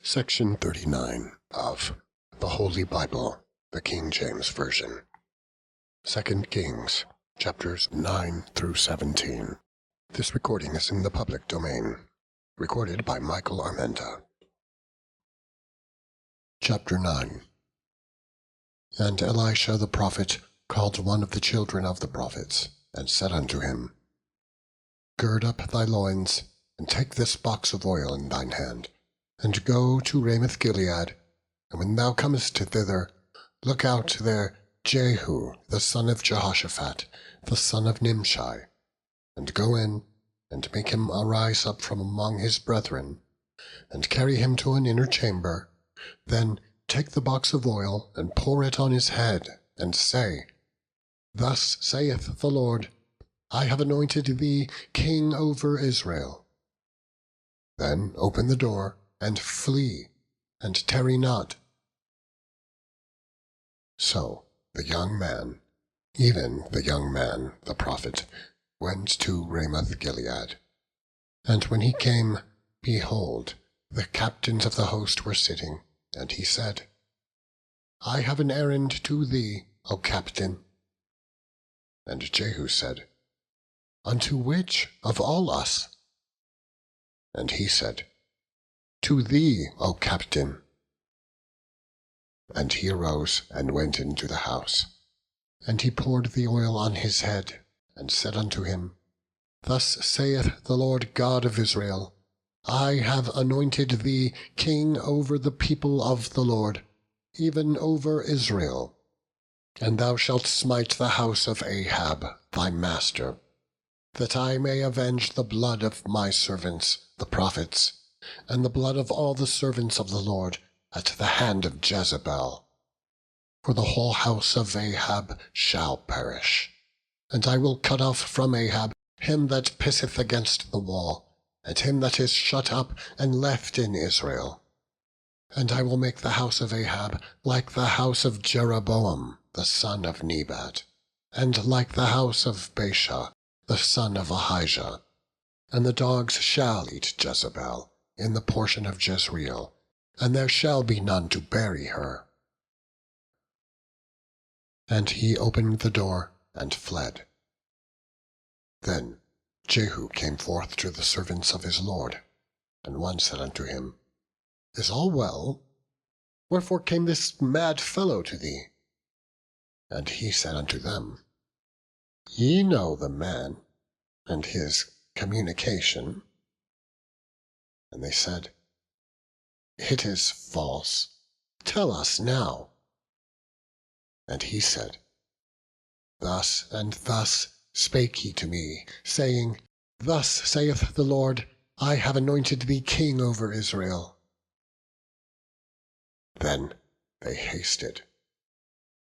Section 39 of the Holy Bible, the King James Version. 2 Kings, chapters 9 through 17. This recording is in the public domain. Recorded by Michael Armenta. Chapter 9. And Elisha the prophet called one of the children of the prophets, and said unto him, Gird up thy loins, and take this box of oil in thine hand, and go to Ramoth-Gilead, and when thou comest thither, look out there Jehu the son of Jehoshaphat, the son of Nimshi, and go in, and make him arise up from among his brethren, and carry him to an inner chamber. Then take the box of oil, and pour it on his head, and say, Thus saith the Lord, I have anointed thee king over Israel. Then open the door, and flee, and tarry not. So the young man, even the young man, the prophet, went to Ramoth-Gilead. And when he came, behold, the captains of the host were sitting, and he said, I have an errand to thee, O captain. And Jehu said, Unto which of all us? And he said, To thee, O captain. And he arose and went into the house. And he poured the oil on his head, and said unto him, Thus saith the Lord God of Israel, I have anointed thee king over the people of the Lord, even over Israel. And thou shalt smite the house of Ahab thy master, that I may avenge the blood of my servants, the prophets, and the blood of all the servants of the Lord at the hand of Jezebel. For the whole house of Ahab shall perish. And I will cut off from Ahab him that pisseth against the wall, and him that is shut up and left in Israel. And I will make the house of Ahab like the house of Jeroboam the son of Nebat, and like the house of Baasha the son of Ahijah. And the dogs shall eat Jezebel in the portion of Jezreel, and there shall be none to bury her. And he opened the door and fled. Then Jehu came forth to the servants of his lord, and one said unto him, Is all well? Wherefore came this mad fellow to thee? And he said unto them, Ye know the man, and his communication. And they said, It is false. Tell us now. And he said, Thus and thus spake he to me, saying, Thus saith the Lord, I have anointed thee king over Israel. Then they hasted,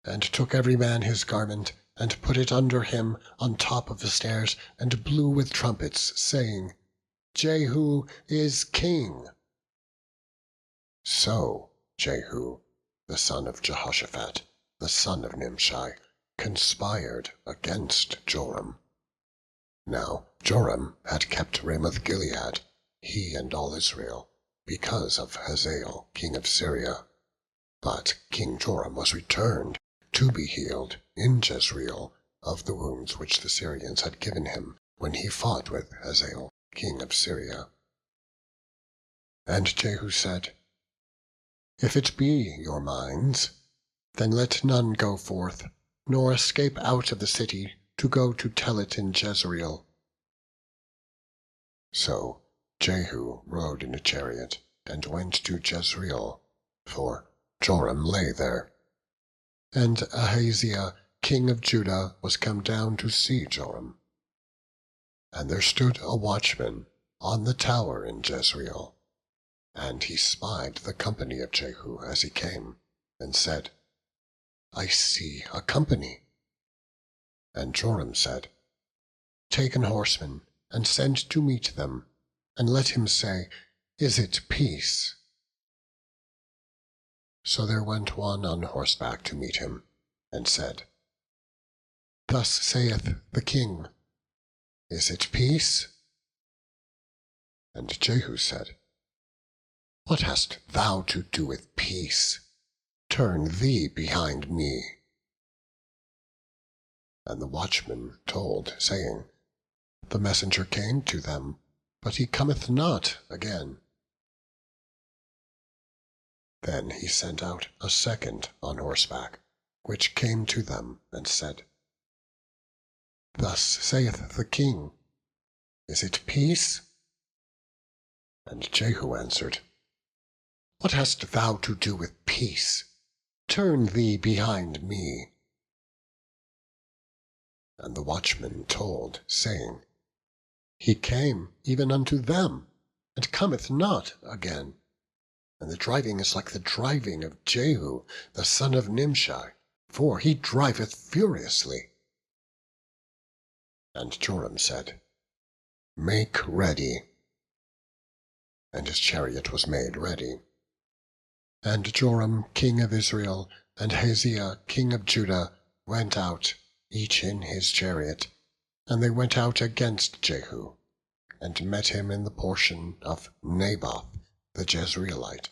and took every man his garment, and put it under him on top of the stairs, and blew with trumpets, saying, Jehu is king. So Jehu, the son of Jehoshaphat, the son of Nimshi, conspired against Joram. Now Joram had kept Ramoth-Gilead, he and all Israel, because of Hazael, king of Syria. But King Joram was returned to be healed in Jezreel of the wounds which the Syrians had given him when he fought with Hazael, king of Syria. And Jehu said, If it be your minds, then let none go forth, nor escape out of the city to go to tell it in Jezreel. So Jehu rode in a chariot, and went to Jezreel, for Joram lay there. And Ahaziah, king of Judah, was come down to see Joram. And there stood a watchman on the tower in Jezreel, and he spied the company of Jehu as he came, and said, I see a company. And Joram said, Take an horseman, and send to meet them, and let him say, Is it peace? So there went one on horseback to meet him, and said, Thus saith the king, Is it peace? And Jehu said, What hast thou to do with peace? Turn thee behind me. And the watchman told, saying, The messenger came to them, but he cometh not again. Then he sent out a second on horseback, which came to them, and said, Thus saith the king, Is it peace? And Jehu answered, What hast thou to do with peace? Turn thee behind me. And the watchman told, saying, He came even unto them, and cometh not again. And the driving is like the driving of Jehu, the son of Nimshi, for he driveth furiously. And Joram said, Make ready. And his chariot was made ready. And Joram king of Israel, and Ahaziah king of Judah, went out, each in his chariot, and they went out against Jehu, and met him in the portion of Naboth the Jezreelite.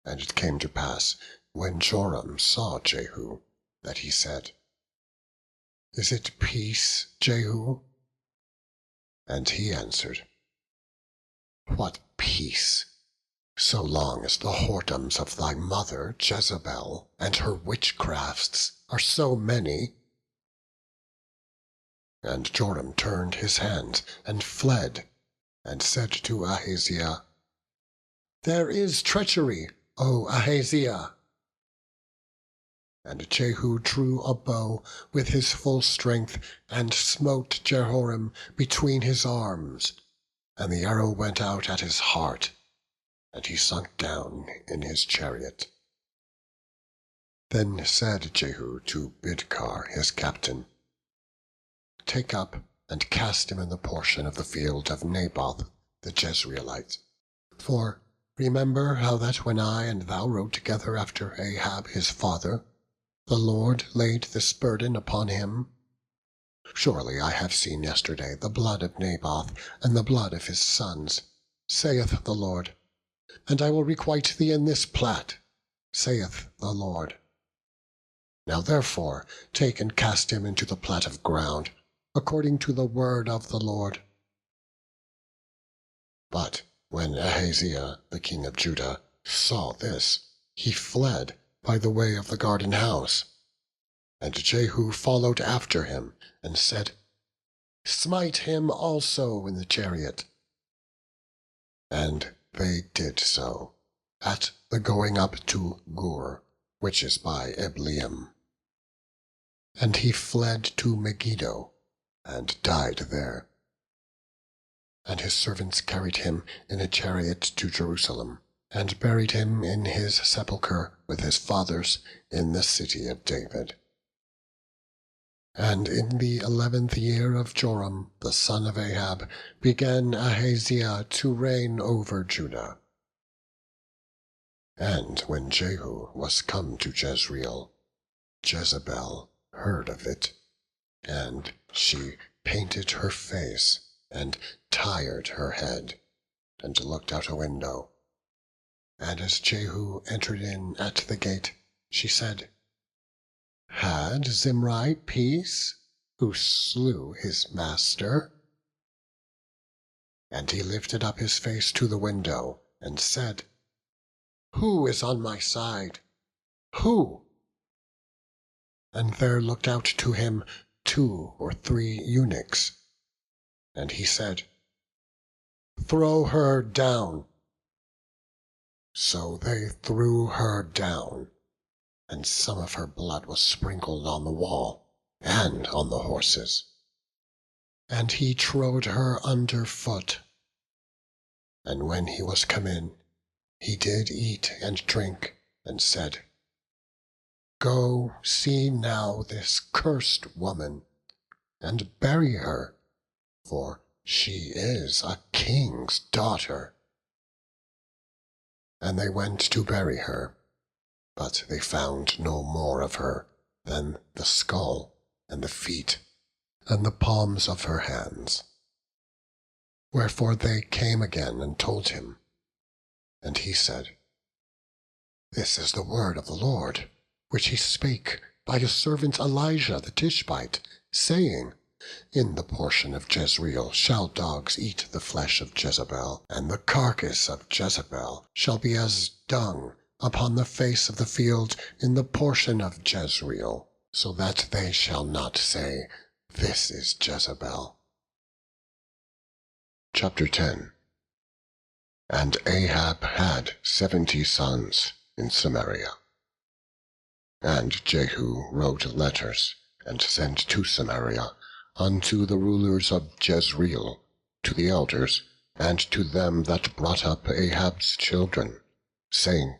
And it came to pass, when Joram saw Jehu, that he said, Is it peace, Jehu? And he answered, What peace, so long as the whoredoms of thy mother Jezebel and her witchcrafts are so many? And Joram turned his hands and fled, and said to Ahaziah, There is treachery, O Ahaziah. And Jehu drew a bow with his full strength, and smote Jehoram between his arms, and the arrow went out at his heart, and he sunk down in his chariot. Then said Jehu to Bidkar his captain, Take up and cast him in the portion of the field of Naboth the Jezreelite. For remember how that when I and thou rode together after Ahab his father, the Lord laid this burden upon him. Surely I have seen yesterday the blood of Naboth and the blood of his sons, saith the Lord, and I will requite thee in this plat, saith the Lord. Now therefore take and cast him into the plat of ground, according to the word of the Lord. But when Ahaziah the king of Judah saw this, he fled by the way of the garden house. And Jehu followed after him, and said, Smite him also in the chariot. And they did so, at the going up to Gur, which is by Ebleam. And he fled to Megiddo, and died there. And his servants carried him in a chariot to Jerusalem, and buried him in his sepulchre with his fathers in the city of David. And in the 11th year of Joram, the son of Ahab, began Ahaziah to reign over Judah. And when Jehu was come to Jezreel, Jezebel heard of it, and she painted her face, and tired her head, and looked out a window. And as Jehu entered in at the gate, she said, Had Zimri peace, who slew his master? And he lifted up his face to the window, and said, Who is on my side? Who? And there looked out to him 2 or 3 eunuchs. And he said, Throw her down. So they threw her down, and some of her blood was sprinkled on the wall, and on the horses. And he trode her under foot. And when he was come in, he did eat and drink, and said, Go see now this cursed woman, and bury her, for she is a king's daughter. And they went to bury her, but they found no more of her than the skull, and the feet, and the palms of her hands. Wherefore they came again and told him. And he said, This is the word of the Lord, which he spake by his servant Elijah the Tishbite, saying, In the portion of Jezreel shall dogs eat the flesh of Jezebel, and the carcass of Jezebel shall be as dung upon the face of the field in the portion of Jezreel, so that they shall not say, This is Jezebel. Chapter 10. And Ahab had 70 sons in Samaria. And Jehu wrote letters, and sent to Samaria unto the rulers of Jezreel, to the elders, and to them that brought up Ahab's children, saying,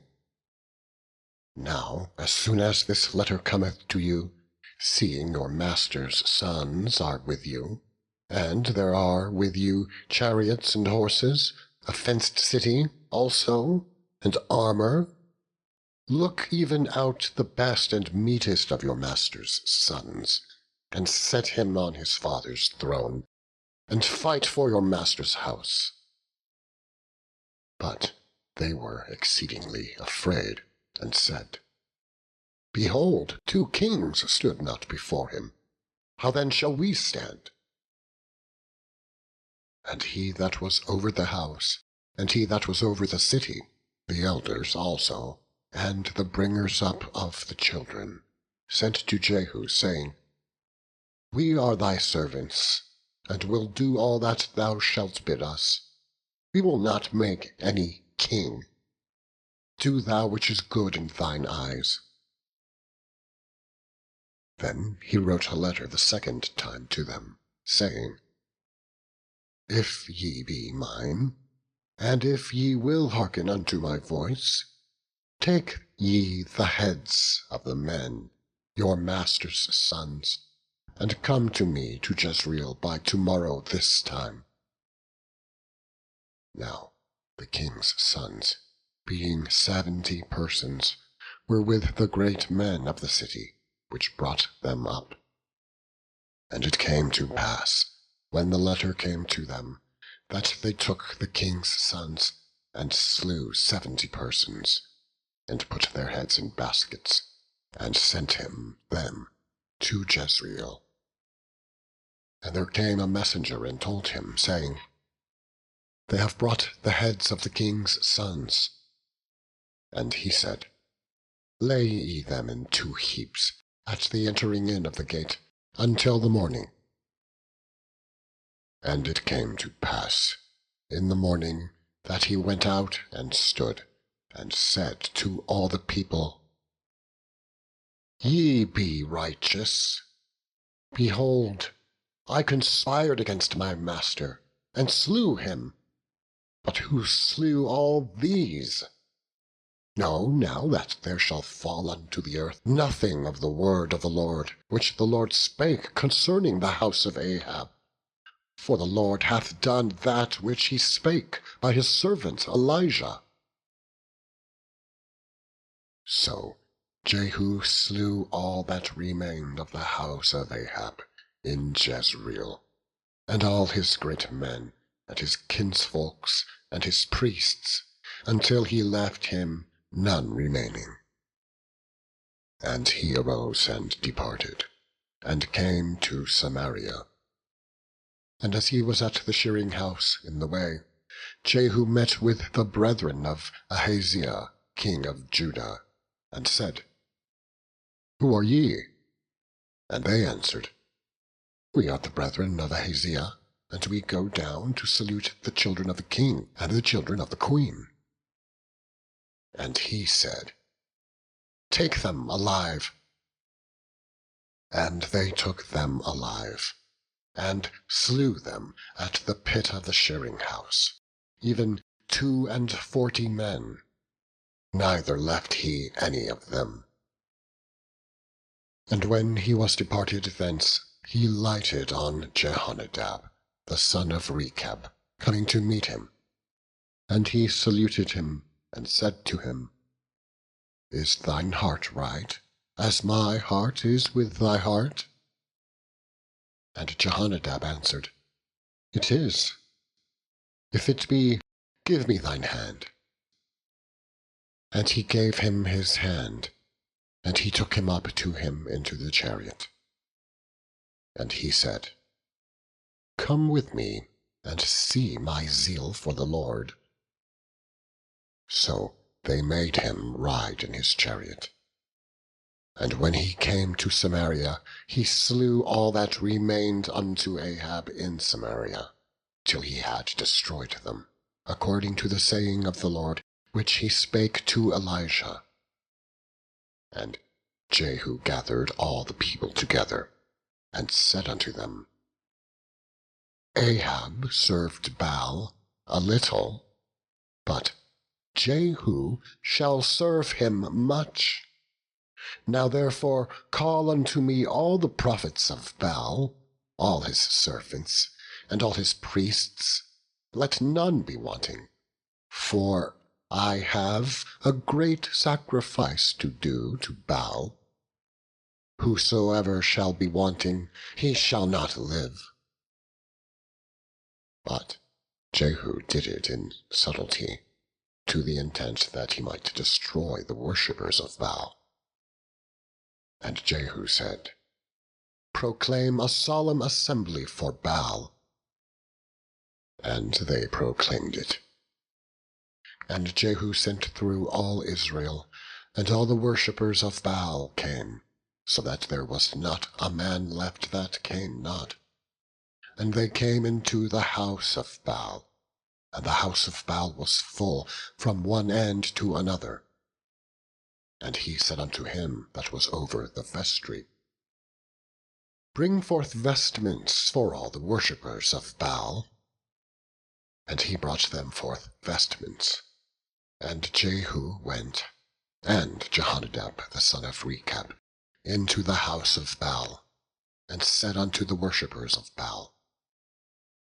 Now, as soon as this letter cometh to you, seeing your master's sons are with you, and there are with you chariots and horses, a fenced city also, and armor, look even out the best and meetest of your master's sons, and set him on his father's throne, and fight for your master's house. But they were exceedingly afraid, and said, Behold, 2 kings stood not before him. How then shall we stand? And he that was over the house, and he that was over the city, the elders also, and the bringers up of the children, sent to Jehu, saying, We are thy servants, and will do all that thou shalt bid us. We will not make any king. Do thou which is good in thine eyes. Then he wrote a letter the second time to them, saying, If ye be mine, and if ye will hearken unto my voice, take ye the heads of the men, your master's sons, and come to me to Jezreel by tomorrow this time. Now the king's sons, being 70 persons, were with the great men of the city, which brought them up. And it came to pass, when the letter came to them, that they took the king's sons, and slew 70 persons, and put their heads in baskets, and sent them to Jezreel. And there came a messenger and told him, saying, They have brought the heads of the king's sons. And he said, Lay ye them in 2 heaps at the entering in of the gate until the morning. And it came to pass in the morning that he went out and stood, and said to all the people, Ye be righteous. Behold, I conspired against my master, and slew him. But who slew all these? Know now that there shall fall unto the earth nothing of the word of the Lord, which the Lord spake concerning the house of Ahab. For the Lord hath done that which he spake by his servant Elijah. So Jehu slew all that remained of the house of Ahab in Jezreel, and all his great men, and his kinsfolks, and his priests, until he left him none remaining. And he arose and departed, and came to Samaria. And as he was at the shearing house in the way, Jehu met with the brethren of Ahaziah, king of Judah, and said, Who are ye? And they answered, We are the brethren of Ahaziah, and we go down to salute the children of the king and the children of the queen. And he said, Take them alive. And they took them alive, and slew them at the pit of the shearing house, even 42 men, neither left he any of them. And when he was departed thence, he lighted on Jehonadab, the son of Rechab, coming to meet him. And he saluted him, and said to him, Is thine heart right, as my heart is with thy heart? And Jehonadab answered, It is. If it be, give me thine hand. And he gave him his hand, and he took him up to him into the chariot. And he said, "Come with me, and see my zeal for the Lord." So they made him ride in his chariot. And when he came to Samaria, he slew all that remained unto Ahab in Samaria, till he had destroyed them, according to the saying of the Lord, which he spake to Elijah. And Jehu gathered all the people together, and said unto them, Ahab served Baal a little, but Jehu shall serve him much. Now therefore call unto me all the prophets of Baal, all his servants, and all his priests, let none be wanting. For I have a great sacrifice to do to Baal. Whosoever shall be wanting, he shall not live. But Jehu did it in subtlety, to the intent that he might destroy the worshippers of Baal. And Jehu said, Proclaim a solemn assembly for Baal. And they proclaimed it. And Jehu sent through all Israel, and all the worshippers of Baal came, so that there was not a man left that came not. And they came into the house of Baal, and the house of Baal was full from one end to another. And he said unto him that was over the vestry, Bring forth vestments for all the worshippers of Baal. And he brought them forth vestments. And Jehu went, and Jehonadab the son of Rechab, into the house of Baal, and said unto the worshippers of Baal,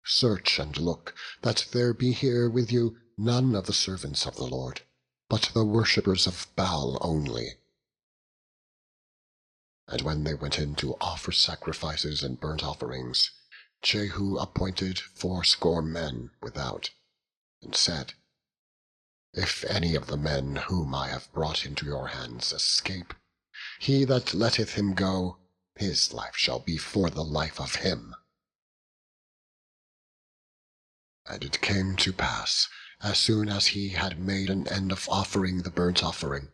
Search and look, that there be here with you none of the servants of the Lord, but the worshippers of Baal only. And when they went in to offer sacrifices and burnt offerings, Jehu appointed 80 men without, and said, If any of the men whom I have brought into your hands escape, he that letteth him go, his life shall be for the life of him. And it came to pass, as soon as he had made an end of offering the burnt offering,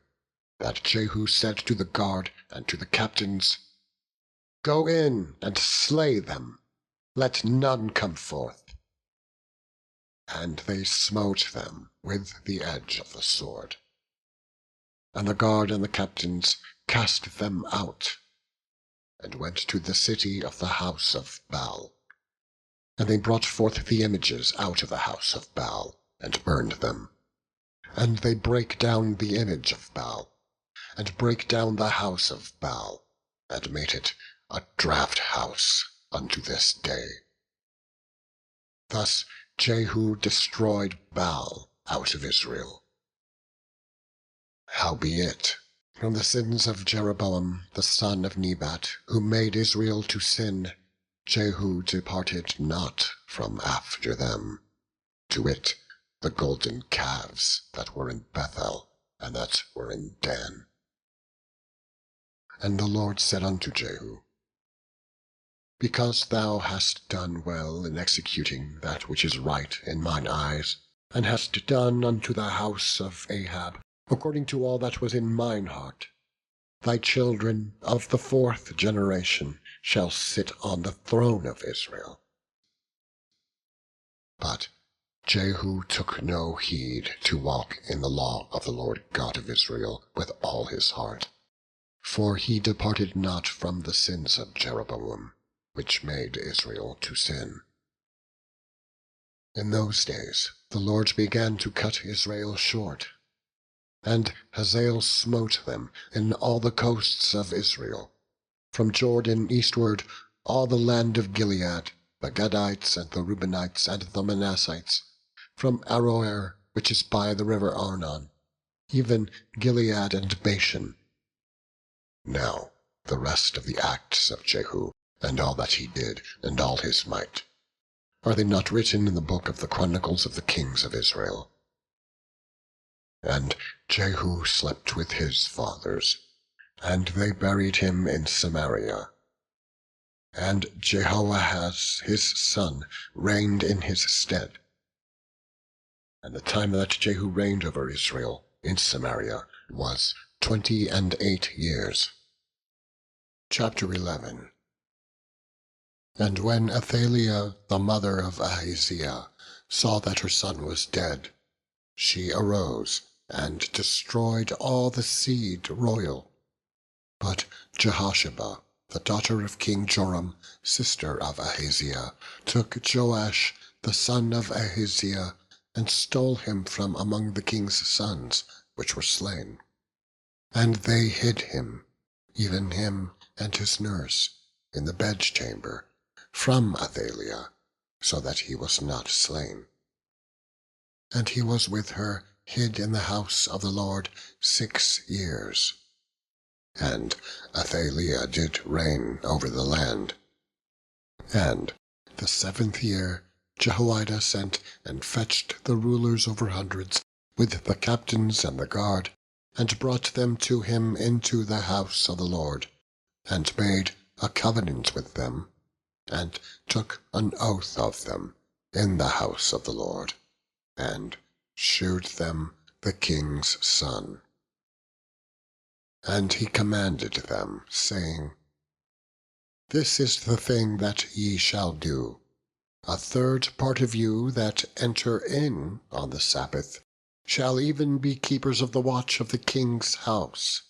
that Jehu said to the guard and to the captains, Go in and slay them, let none come forth. And they smote them with the edge of the sword. And the guard and the captains cast them out, and went to the city of the house of Baal. And they brought forth the images out of the house of Baal, and burned them. And they brake down the image of Baal, and brake down the house of Baal, and made it a draught house unto this day. Thus Jehu destroyed Baal out of Israel. Howbeit, from the sins of Jeroboam the son of Nebat, who made Israel to sin, Jehu departed not from after them, to wit, the golden calves that were in Bethel, and that were in Dan. And the Lord said unto Jehu, Because thou hast done well in executing that which is right in mine eyes, and hast done unto the house of Ahab according to all that was in mine heart, thy children of the 4th generation shall sit on the throne of Israel. But Jehu took no heed to walk in the law of the Lord God of Israel with all his heart, for he departed not from the sins of Jeroboam, which made Israel to sin. In those days the Lord began to cut Israel short, and Hazael smote them in all the coasts of Israel, from Jordan eastward, all the land of Gilead, the Gadites and the Reubenites and the Manassites, from Aroer, which is by the river Arnon, even Gilead and Bashan. Now the rest of the acts of Jehu, and all that he did, and all his might, are they not written in the book of the Chronicles of the kings of Israel? And Jehu slept with his fathers, and they buried him in Samaria. And Jehoahaz his son reigned in his stead. And the time that Jehu reigned over Israel in Samaria was 28 years. Chapter 11. And when Athaliah, the mother of Ahaziah, saw that her son was dead, she arose and destroyed all the seed royal. But Jehosheba, the daughter of King Joram, sister of Ahaziah, took Joash, the son of Ahaziah, and stole him from among the king's sons, which were slain. And they hid him, even him and his nurse, in the bedchamber, from Athaliah, so that he was not slain. And he was with her hid in the house of the Lord 6 years. And Athaliah did reign over the land. And the 7th year Jehoiada sent and fetched the rulers over hundreds, with the captains and the guard, and brought them to him into the house of the Lord, and made a covenant with them, and took an oath of them in the house of the Lord, and shewed them the king's son. And he commanded them, saying, This is the thing that ye shall do. A third part of you that enter in on the Sabbath shall even be keepers of the watch of the king's house.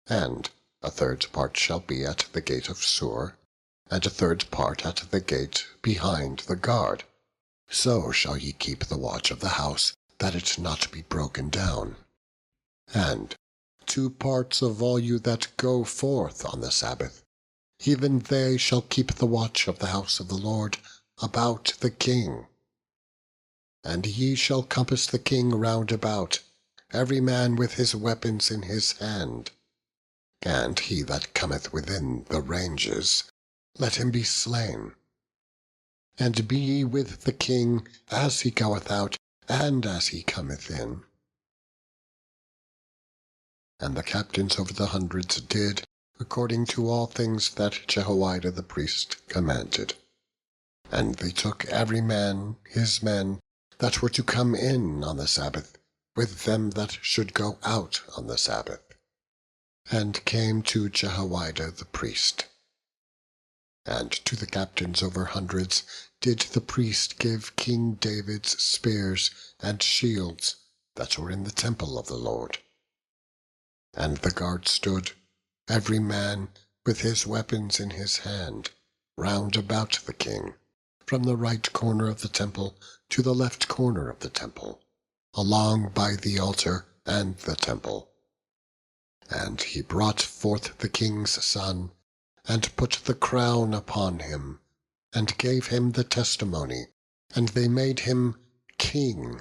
And a third part shall be at the gate of Sur, and a third part at the gate behind the guard. So shall ye keep the watch of the house, that it not be broken down. And 2 parts of all you that go forth on the Sabbath, even they shall keep the watch of the house of the Lord about the king. And ye shall compass the king round about, every man with his weapons in his hand. And he that cometh within the ranges, let him be slain. And be ye with the king as he goeth out, and as he cometh in. And the captains over the hundreds did according to all things that Jehoiada the priest commanded. And they took every man his men that were to come in on the Sabbath, with them that should go out on the Sabbath, and came to Jehoiada the priest. And to the captains over hundreds did the priest give King David's spears and shields that were in the temple of the Lord. And the guard stood, every man with his weapons in his hand, round about the king, from the right corner of the temple to the left corner of the temple, along by the altar and the temple. And he brought forth the king's son, and put the crown upon him, and gave him the testimony, and they made him king,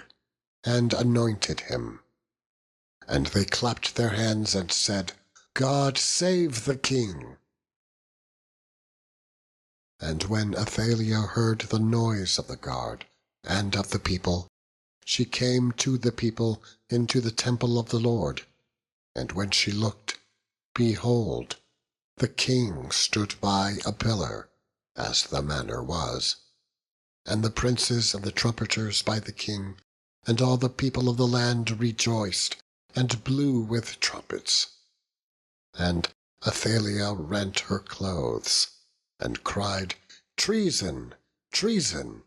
and anointed him. And they clapped their hands and said, God save the king. And when Athaliah heard the noise of the guard and of the people, she came to the people into the temple of the Lord. And when she looked, behold, the king stood by a pillar, as the manner was, and the princes and the trumpeters by the king, and all the people of the land rejoiced, and blew with trumpets. And Athaliah rent her clothes, and cried, Treason! Treason!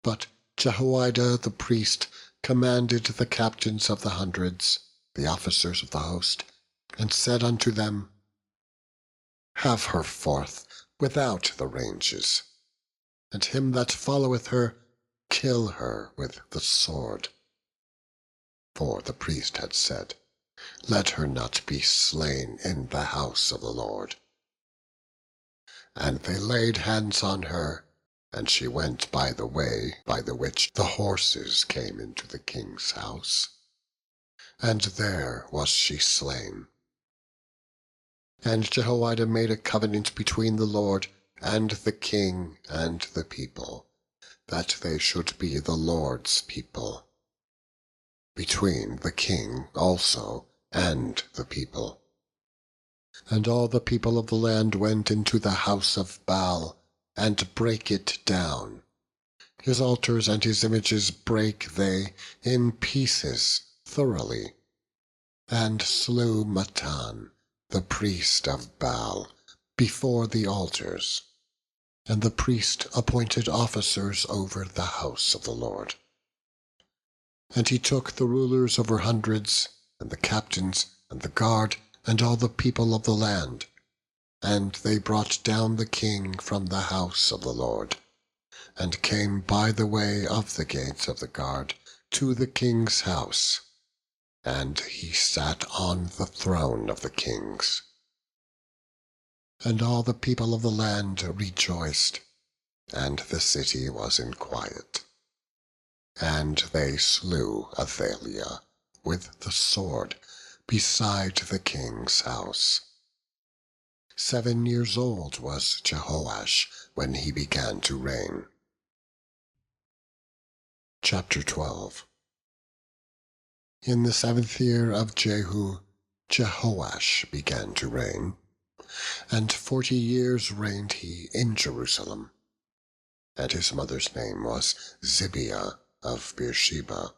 But Jehoiada the priest commanded the captains of the hundreds, the officers of the host, and said unto them, Have her forth without the ranges, and him that followeth her, kill her with the sword. For the priest had said, Let her not be slain in the house of the Lord. And they laid hands on her, and she went by the way by the which the horses came into the king's house, and there was she slain. And Jehoiada made a covenant between the Lord and the king and the people, that they should be the Lord's people. between the king also and the people. And all the people of the land went into the house of Baal, and brake it down. His altars and his images brake they in pieces thoroughly, and slew Mattan, the priest of Baal, before the altars. And the priest appointed officers over the house of the Lord. And he took the rulers over hundreds, and the captains, and the guard, and all the people of the land, and they brought down the king from the house of the Lord, and came by the way of the gates of the guard to the king's house, and he sat on the throne of the kings. And all the people of the land rejoiced, and the city was in quiet. And they slew Athaliah with the sword beside the king's house. 7 years old was Jehoash when he began to reign. Chapter 12. In the 7th year of Jehu, Jehoash began to reign, and 40 years reigned he in Jerusalem. And his mother's name was Zibiah of Beersheba.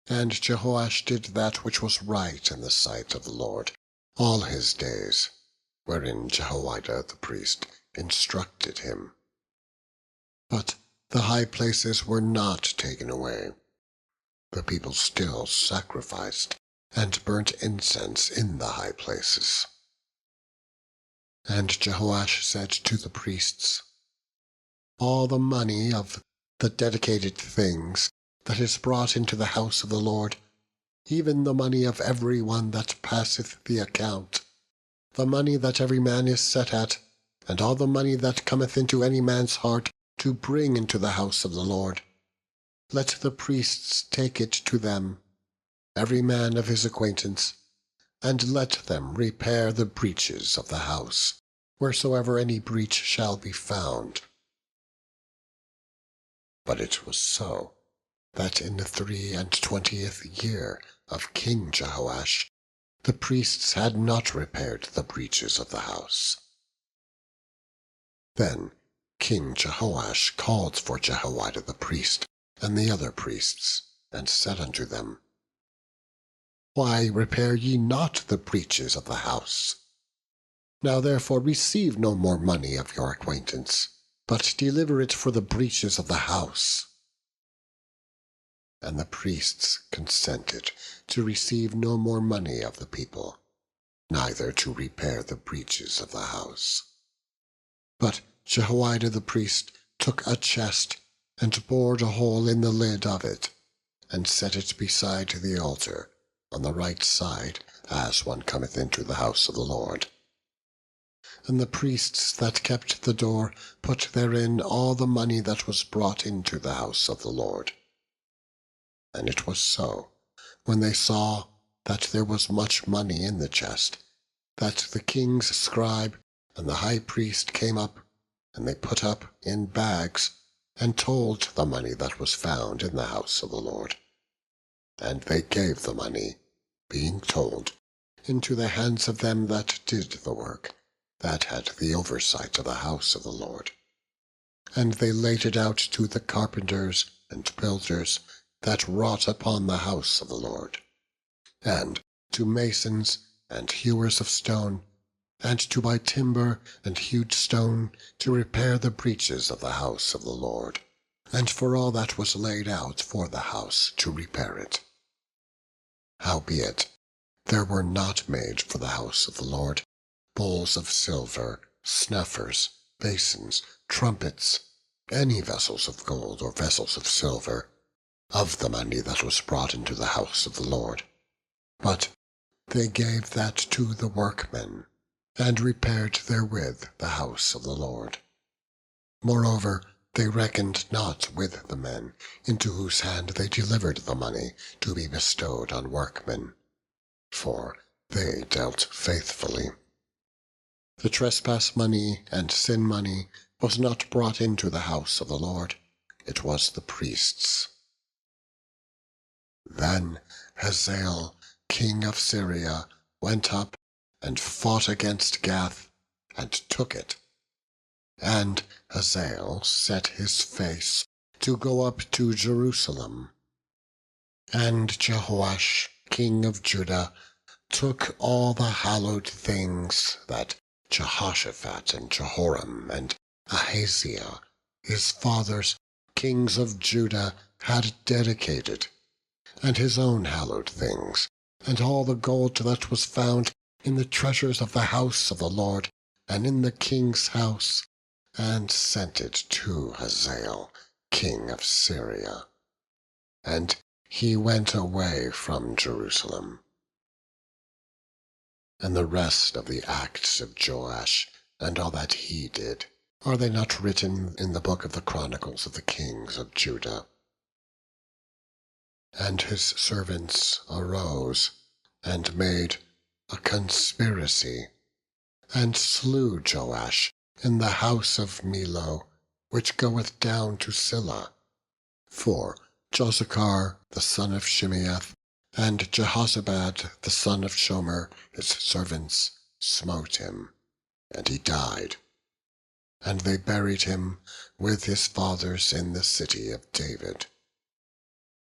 And Jehoash did that which was right in the sight of the Lord all his days, wherein Jehoiada the priest instructed him. But the high places were not taken away. The people still sacrificed and burnt incense in the high places. And Jehoash said to the priests, all the money of the dedicated things that is brought into the house of the Lord, even the money of every one that passeth the account, the money that every man is set at, and all the money that cometh into any man's heart to bring into the house of the Lord, let the priests take it to them, every man of his acquaintance, and let them repair the breaches of the house, wheresoever any breach shall be found. But it was so, that in the 23 year of King Jehoash, the priests had not repaired the breaches of the house. Then King Jehoash called for Jehoiada the priest, and the other priests, and said unto them, why repair ye not the breaches of the house? Now therefore receive no more money of your acquaintance, but deliver it for the breaches of the house. And the priests consented to receive no more money of the people, neither to repair the breaches of the house. But Jehoiada the priest took a chest, and bored a hole in the lid of it, and set it beside the altar, on the right side, as one cometh into the house of the Lord. And the priests that kept the door put therein all the money that was brought into the house of the Lord. And it was so, when they saw that there was much money in the chest, that the king's scribe and the high priest came up, and they put up in bags, and told the money that was found in the house of the Lord. And they gave the money, being told, into the hands of them that did the work, that had the oversight of the house of the Lord. And they laid it out to the carpenters and builders that wrought upon the house of the Lord, and to masons and hewers of stone, and to buy timber and hewed stone to repair the breaches of the house of the Lord, and for all that was laid out for the house to repair it. Howbeit, there were not made for the house of the Lord bowls of silver, snuffers, basins, trumpets, any vessels of gold or vessels of silver, of the money that was brought into the house of the Lord. But they gave that to the workmen, and repaired therewith the house of the Lord. Moreover, they reckoned not with the men, into whose hand they delivered the money to be bestowed on workmen, for they dealt faithfully. The trespass money and sin money was not brought into the house of the Lord, it was the priests'. Then Hazael, king of Syria, went up and fought against Gath, and took it. And Hazael set his face to go up to Jerusalem. And Jehoash, king of Judah, took all the hallowed things that Jehoshaphat and Jehoram and Ahaziah, his fathers, kings of Judah, had dedicated, and his own hallowed things, and all the gold that was found in the treasures of the house of the Lord, and in the king's house, and sent it to Hazael, king of Syria. And he went away from Jerusalem. And the rest of the acts of Joash, and all that he did, are they not written in the book of the Chronicles of the kings of Judah? And his servants arose, and made a conspiracy, and slew Joash in the house of Millo, which goeth down to Silla. For Josachar the son of Shimeath, and Jehozabad the son of Shomer, his servants, smote him, and he died. And they buried him with his fathers in the city of David.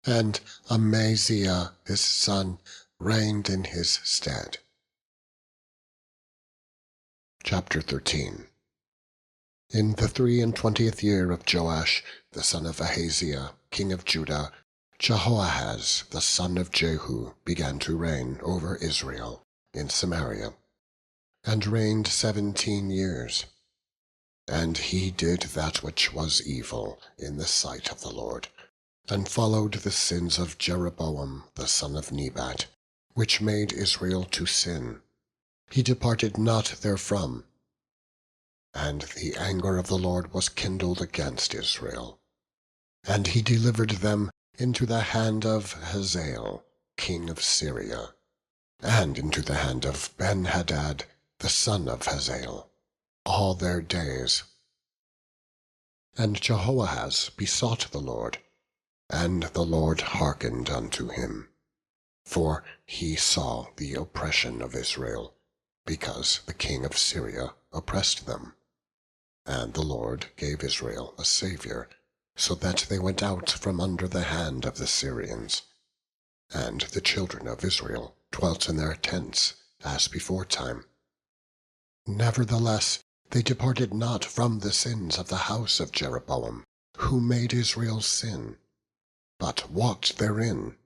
And Amaziah his son reigned in his stead. Chapter 13. In the 23 year of Joash, the son of Ahaziah, king of Judah, Jehoahaz, the son of Jehu, began to reign over Israel in Samaria, and reigned 17 years. And he did that which was evil in the sight of the Lord, and followed the sins of Jeroboam the son of Nebat, which made Israel to sin. He departed not therefrom. And the anger of the Lord was kindled against Israel. And he delivered them into the hand of Hazael, king of Syria, and into the hand of Ben-Hadad, the son of Hazael, all their days. And Jehoahaz besought the Lord, and the Lord hearkened unto him. For he saw the oppression of Israel, because the king of Syria oppressed them. And the Lord gave Israel a Saviour, so that they went out from under the hand of the Syrians. And the children of Israel dwelt in their tents, as beforetime. Nevertheless, they departed not from the sins of the house of Jeroboam, who made Israel sin, but walked therein.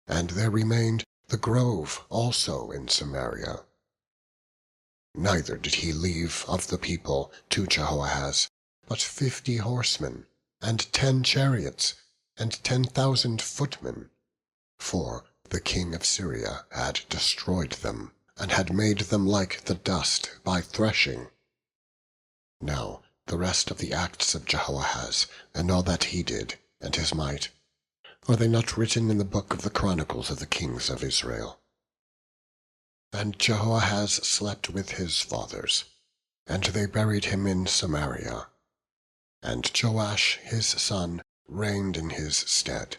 And there remained the grove also in Samaria. Neither did he leave of the people to Jehoahaz but 50 horsemen, and 10 chariots, and 10,000 footmen. For the king of Syria had destroyed them, and had made them like the dust by threshing. Now the rest of the acts of Jehoahaz, and all that he did, and his might, are they not written in the book of the Chronicles of the kings of Israel? And Jehoahaz slept with his fathers, and they buried him in Samaria. And Joash his son reigned in his stead.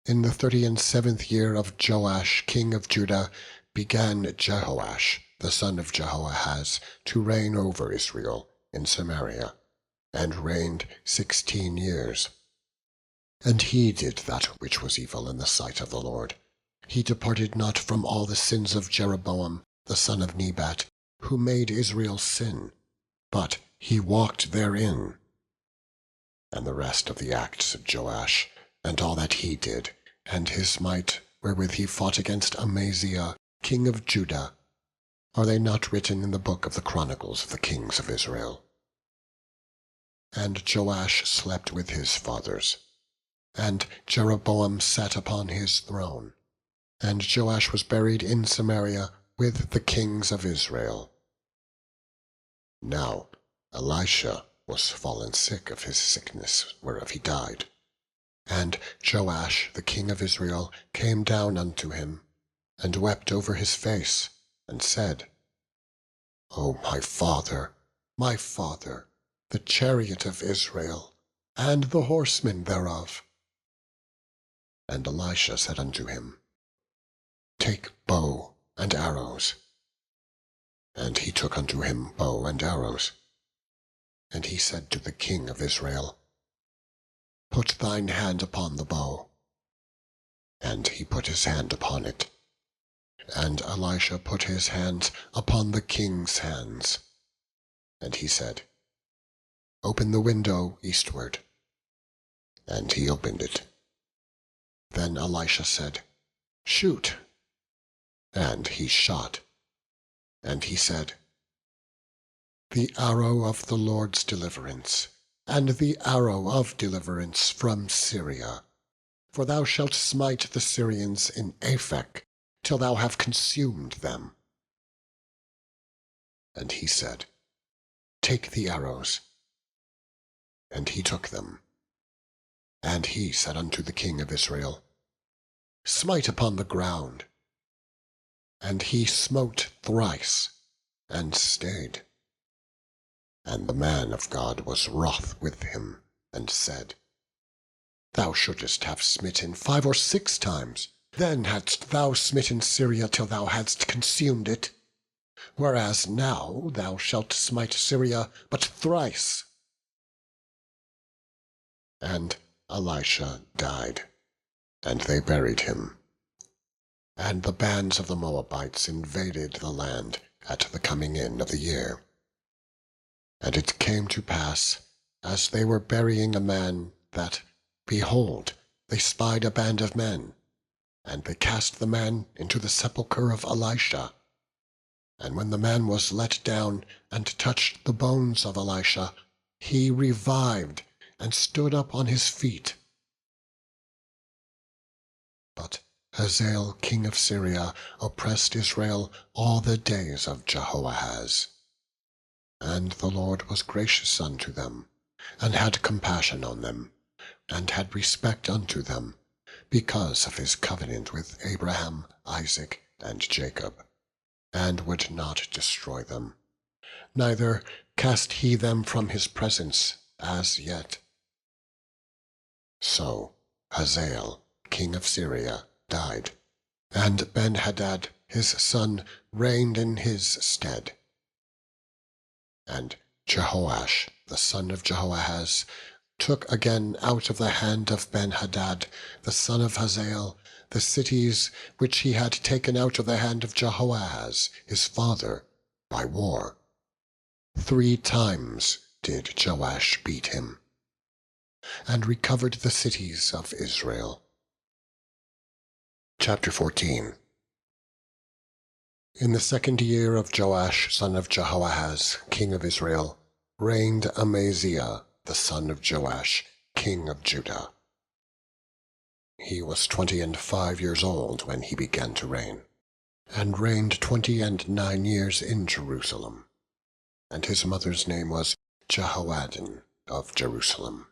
In the 37th year of Joash king of Judah began Jehoash the son of Jehoahaz to reign over Israel in Samaria, and reigned 16 years. And he did that which was evil in the sight of the Lord. He departed not from all the sins of Jeroboam the son of Nebat, who made Israel sin, but he walked therein. And the rest of the acts of Joash, and all that he did, and his might, wherewith he fought against Amaziah, king of Judah, are they not written in the book of the Chronicles of the kings of Israel? And Joash slept with his fathers, and Jeroboam sat upon his throne, and Joash was buried in Samaria with the kings of Israel. Now Elisha was fallen sick of his sickness whereof he died. And Joash the king of Israel came down unto him, and wept over his face, and said, O my father, the chariot of Israel, and the horsemen thereof. And Elisha said unto him, Take bow and arrows. And he took unto him bow and arrows. And he said to the king of Israel, Put thine hand upon the bow. And he put his hand upon it. And Elisha put his hands upon the king's hands. And he said, Open the window eastward. And he opened it. Then Elisha said, Shoot. And he shot. And he said, The arrow of the Lord's deliverance, and the arrow of deliverance from Syria. For thou shalt smite the Syrians in Aphek, till thou have consumed them. And he said, Take the arrows. And he took them. And he said unto the king of Israel, Smite upon the ground. And he smote thrice, and stayed. And the man of God was wroth with him, and said, Thou shouldest have smitten 5 or 6 times, then hadst thou smitten Syria till thou hadst consumed it. Whereas now thou shalt smite Syria but thrice. And Elisha died, and they buried him. And the bands of the Moabites invaded the land at the coming in of the year. And it came to pass, as they were burying a man, that, behold, they spied a band of men, and they cast the man into the sepulchre of Elisha. And when the man was let down and touched the bones of Elisha, he revived and stood up on his feet. But Hazael king of Syria oppressed Israel all the days of Jehoahaz. And the Lord was gracious unto them, and had compassion on them, and had respect unto them, because of his covenant with Abraham, Isaac, and Jacob, and would not destroy them, neither cast he them from his presence as yet. So Hazael king of Syria died, and Ben-Hadad his son reigned in his stead. And Jehoash the son of Jehoahaz took again out of the hand of Ben-Hadad the son of Hazael the cities which he had taken out of the hand of Jehoahaz his father by war. 3 times did Joash beat him, and recovered the cities of Israel. Chapter 14. In the 2nd year of Joash son of Jehoahaz king of Israel reigned Amaziah the son of Joash king of Judah. He was 25 years old when he began to reign, and reigned 29 years in Jerusalem. And his mother's name was Jehoaddin of Jerusalem.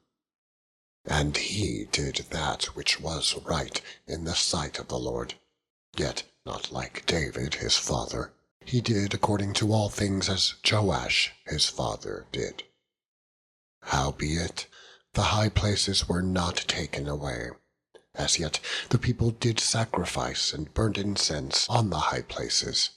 And he did that which was right in the sight of the Lord, yet not like David his father. He did according to all things as Joash his father did. Howbeit, the high places were not taken away. As yet the people did sacrifice and burnt incense on the high places.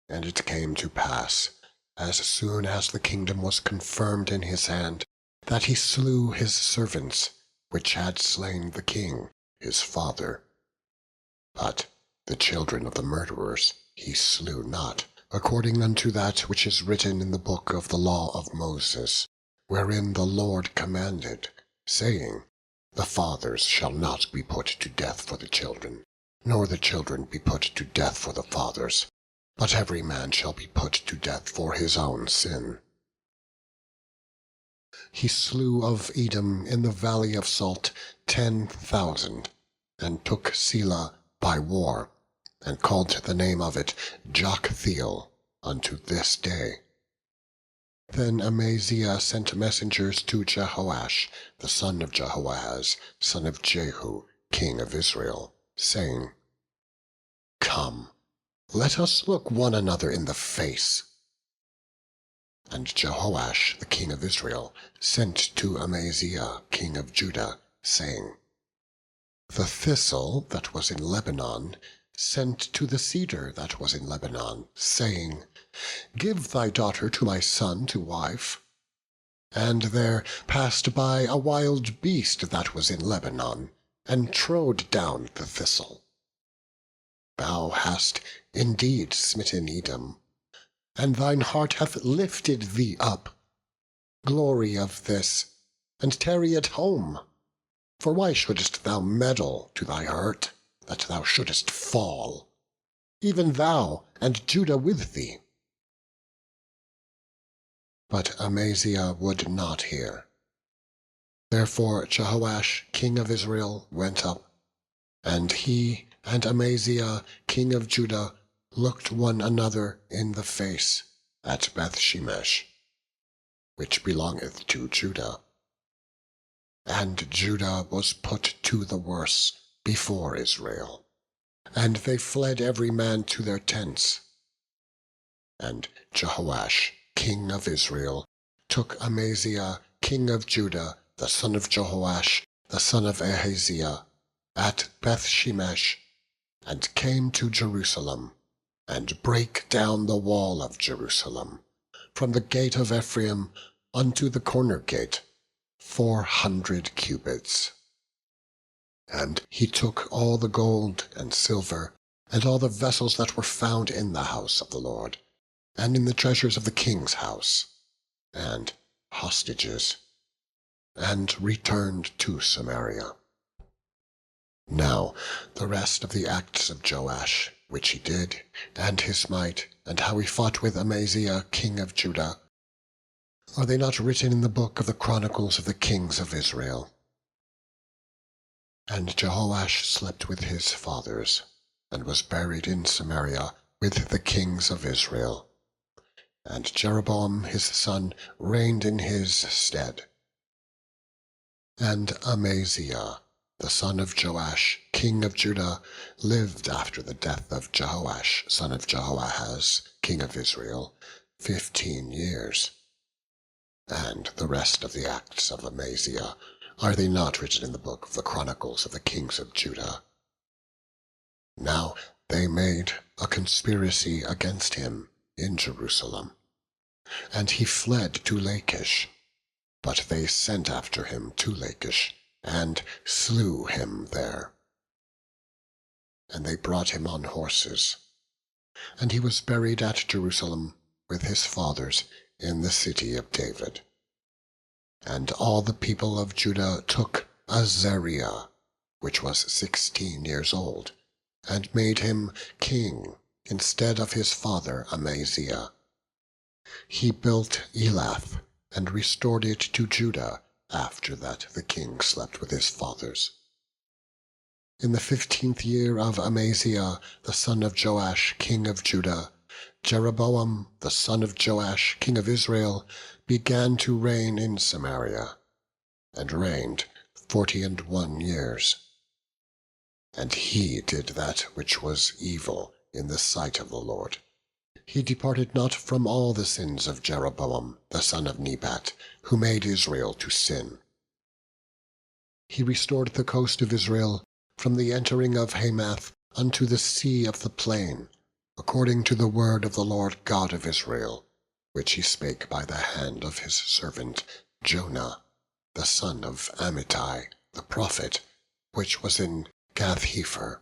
And it came to pass, as soon as the kingdom was confirmed in his hand, that he slew his servants, which had slain the king his father. But the children of the murderers he slew not, according unto that which is written in the book of the law of Moses, wherein the Lord commanded, saying, The fathers shall not be put to death for the children, nor the children be put to death for the fathers, but every man shall be put to death for his own sin. He slew of Edom in the valley of Salt 10,000, and took Selah by war, and called the name of it Joktheel unto this day. Then Amaziah sent messengers to Jehoash, the son of Jehoahaz, son of Jehu, king of Israel, saying, Come, let us look one another in the face. And Jehoash, the king of Israel, sent to Amaziah, king of Judah, saying, The thistle that was in Lebanon sent to the cedar that was in Lebanon, saying, Give thy daughter to my son to wife. And there passed by a wild beast that was in Lebanon, and trode down the thistle. Thou hast indeed smitten Edom, and thine heart hath lifted thee up. Glory of this, and tarry at home. For why shouldest thou meddle to thy hurt, that thou shouldest fall, even thou, and Judah with thee? But Amaziah would not hear. Therefore Jehoash king of Israel went up, and he and Amaziah king of Judah looked one another in the face at Bethshemesh, which belongeth to Judah. And Judah was put to the worse before Israel, and they fled every man to their tents. And Jehoash king of Israel took Amaziah king of Judah, the son of Jehoash, the son of Ahaziah, at Bethshemesh, and came to Jerusalem, and brake down the wall of Jerusalem, from the gate of Ephraim unto the corner gate, 400 cubits. And he took all the gold and silver, and all the vessels that were found in the house of the Lord, and in the treasures of the king's house, and hostages, and returned to Samaria. Now the rest of the acts of Joash, which he did, and his might, and how he fought with Amaziah king of Judah, are they not written in the book of the chronicles of the kings of Israel? And Jehoash slept with his fathers, and was buried in Samaria with the kings of Israel. And Jeroboam his son reigned in his stead. And Amaziah, the son of Joash, king of Judah, lived after the death of Jehoash, son of Jehoahaz, king of Israel, 15 years. And the rest of the acts of Amaziah, are they not written in the book of the chronicles of the kings of Judah? Now they made a conspiracy against him in Jerusalem, and he fled to Lachish. But they sent after him to Lachish, and slew him there. And they brought him on horses. And he was buried at Jerusalem with his fathers in the city of David. And all the people of Judah took Azariah, which was 16 years old, and made him king instead of his father Amaziah. He built Elath, and restored it to Judah after that the king slept with his fathers. In the 15th year of Amaziah, the son of Joash, king of Judah, Jeroboam, the son of Joash, king of Israel, began to reign in Samaria, and reigned 41 years. And he did that which was evil in the sight of the Lord. He departed not from all the sins of Jeroboam, the son of Nebat, who made Israel to sin. He restored the coast of Israel from the entering of Hamath unto the sea of the plain, according to the word of the Lord God of Israel, which he spake by the hand of his servant Jonah, the son of Amittai, the prophet, which was in Gath-hepher.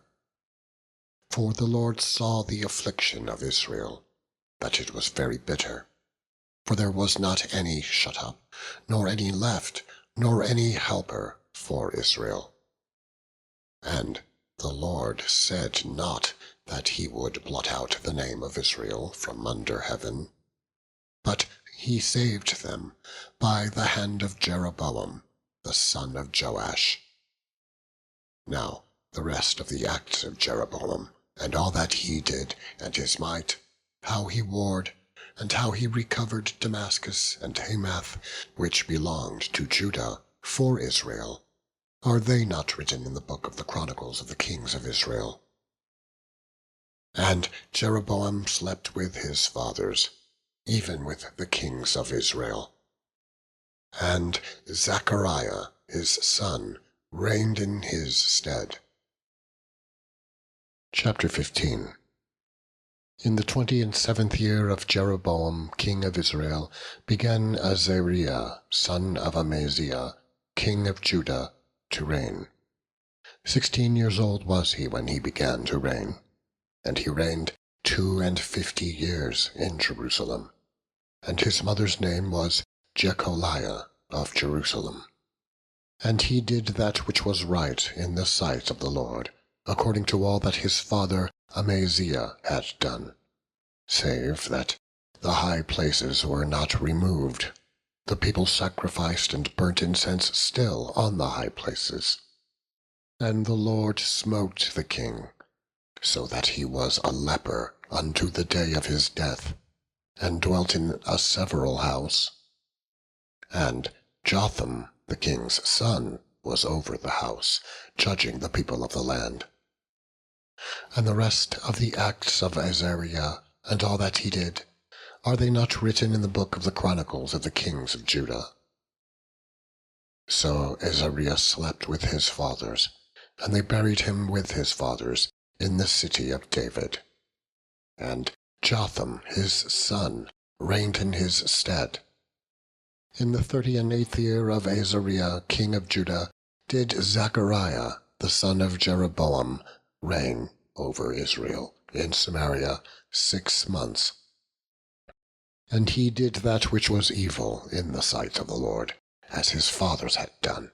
For the Lord saw the affliction of Israel, that it was very bitter. For there was not any shut up, nor any left, nor any helper for Israel. And the Lord said not that he would blot out the name of Israel from under heaven, but he saved them by the hand of Jeroboam, the son of Joash. Now the rest of the acts of Jeroboam, and all that he did, and his might, how he warred, and how he recovered Damascus and Hamath, which belonged to Judah, for Israel, are they not written in the book of the chronicles of the kings of Israel? And Jeroboam slept with his fathers, even with the kings of Israel. And Zechariah his son reigned in his stead. Chapter 15. In the 27th year of Jeroboam king of Israel began Azariah son of Amaziah king of Judah to reign. 16 years old was he when he began to reign, and he reigned 52 years in Jerusalem. And his mother's name was Jecholiah of Jerusalem. And he did that which was right in the sight of the Lord, according to all that his father Amaziah had done, save that the high places were not removed. The people sacrificed and burnt incense still on the high places. And the Lord smote the king, so that he was a leper unto the day of his death, and dwelt in a several house. And Jotham the king's son was over the house, judging the people of the land. And the rest of the acts of Azariah, and all that he did, are they not written in the book of the chronicles of the kings of Judah? So Azariah slept with his fathers, and they buried him with his fathers in the city of David. And Jotham his son reigned in his stead. In the 38th year of Azariah king of Judah did Zechariah the son of Jeroboam reign over Israel in Samaria 6 months. And he did that which was evil in the sight of the Lord, as his fathers had done.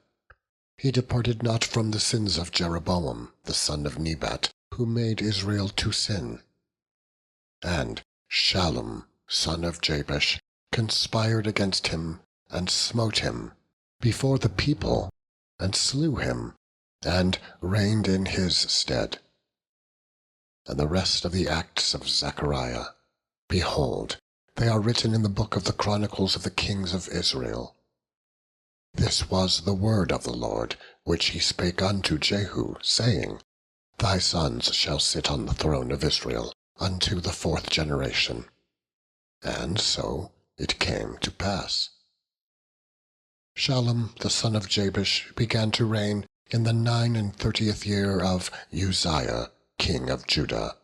He departed not from the sins of Jeroboam the son of Nebat, who made Israel to sin. And Shallum son of Jabesh conspired against him, and smote him before the people, and slew him, and reigned in his stead. And the rest of the acts of Zechariah, behold, they are written in the book of the chronicles of the kings of Israel. This was the word of the Lord, which he spake unto Jehu, saying, Thy sons shall sit on the throne of Israel unto the 4th generation. And so it came to pass. Shallum the son of Jabesh began to reign in the 39th year of Uzziah king of Judah.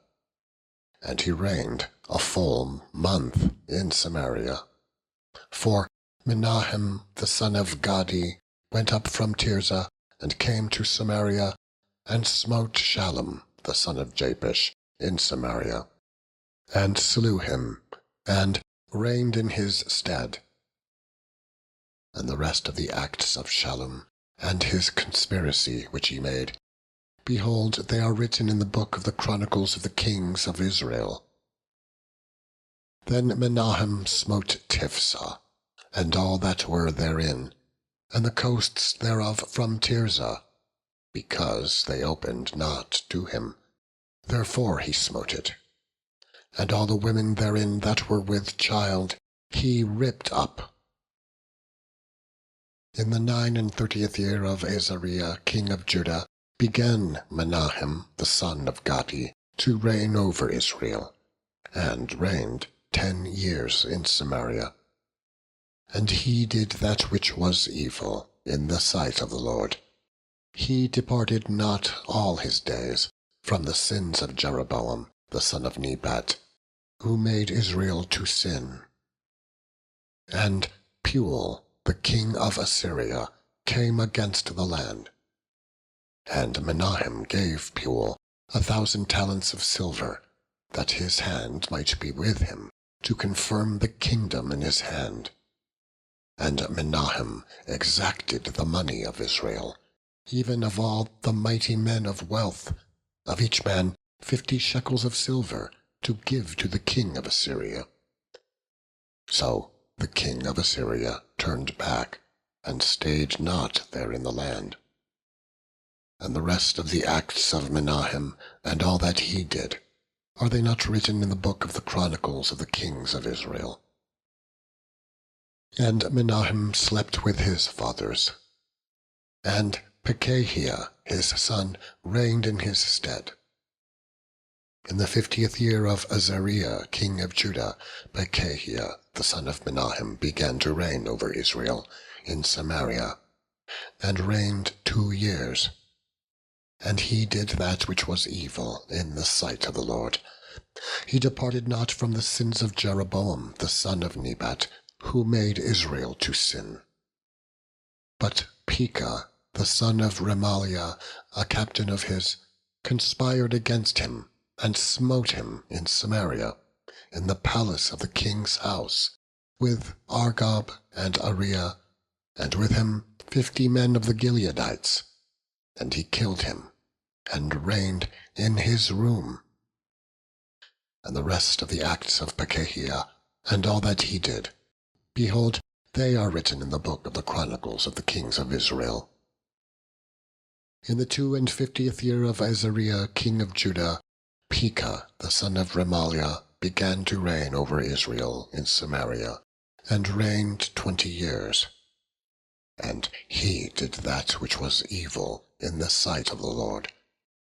And he reigned a full month in Samaria. For Menahem the son of Gadi went up from Tirzah, and came to Samaria, and smote Shallum the son of Jabesh in Samaria, and slew him, and reigned in his stead. And the rest of the acts of Shallum, and his conspiracy which he made, behold, they are written in the book of the chronicles of the kings of Israel. Then Menahem smote Tiphsah, and all that were therein, and the coasts thereof from Tirzah, because they opened not to him, therefore he smote it. And all the women therein that were with child he ripped up. In the 39th year of Azariah king of Judah began Menahem the son of Gadi to reign over Israel, and reigned 10 years in Samaria. And he did that which was evil in the sight of the Lord. He departed not all his days from the sins of Jeroboam the son of Nebat, who made Israel to sin. And Pul the king of Assyria came against the land. And Menahem gave Pul 1,000 talents of silver, that his hand might be with him, to confirm the kingdom in his hand. And Menahem exacted the money of Israel, even of all the mighty men of wealth, of each man 50 shekels of silver, to give to the king of Assyria. So the king of Assyria turned back, and stayed not there in the land. And the rest of the acts of Menahem, and all that he did, are they not written in the book of the chronicles of the kings of Israel? And Menahem slept with his fathers. And Pekahiah his son reigned in his stead. In the 50th year of Azariah king of Judah, Pekahiah the son of Menahem began to reign over Israel in Samaria and reigned 2 years. And he did that which was evil in the sight of the Lord. He departed not from the sins of Jeroboam the son of Nebat, who made Israel to sin. But Pekah, the son of Remaliah, a captain of his, conspired against him, and smote him in Samaria, in the palace of the king's house, with Argob and Ariah, and with him 50 men of the Gileadites. And he killed him, and reigned in his room. And the rest of the acts of Pekahiah, and all that he did, behold, they are written in the book of the Chronicles of the kings of Israel. In the 52nd year of Azariah king of Judah, Pekah the son of Remaliah began to reign over Israel in Samaria, and reigned 20 years. And he did that which was evil in the sight of the Lord.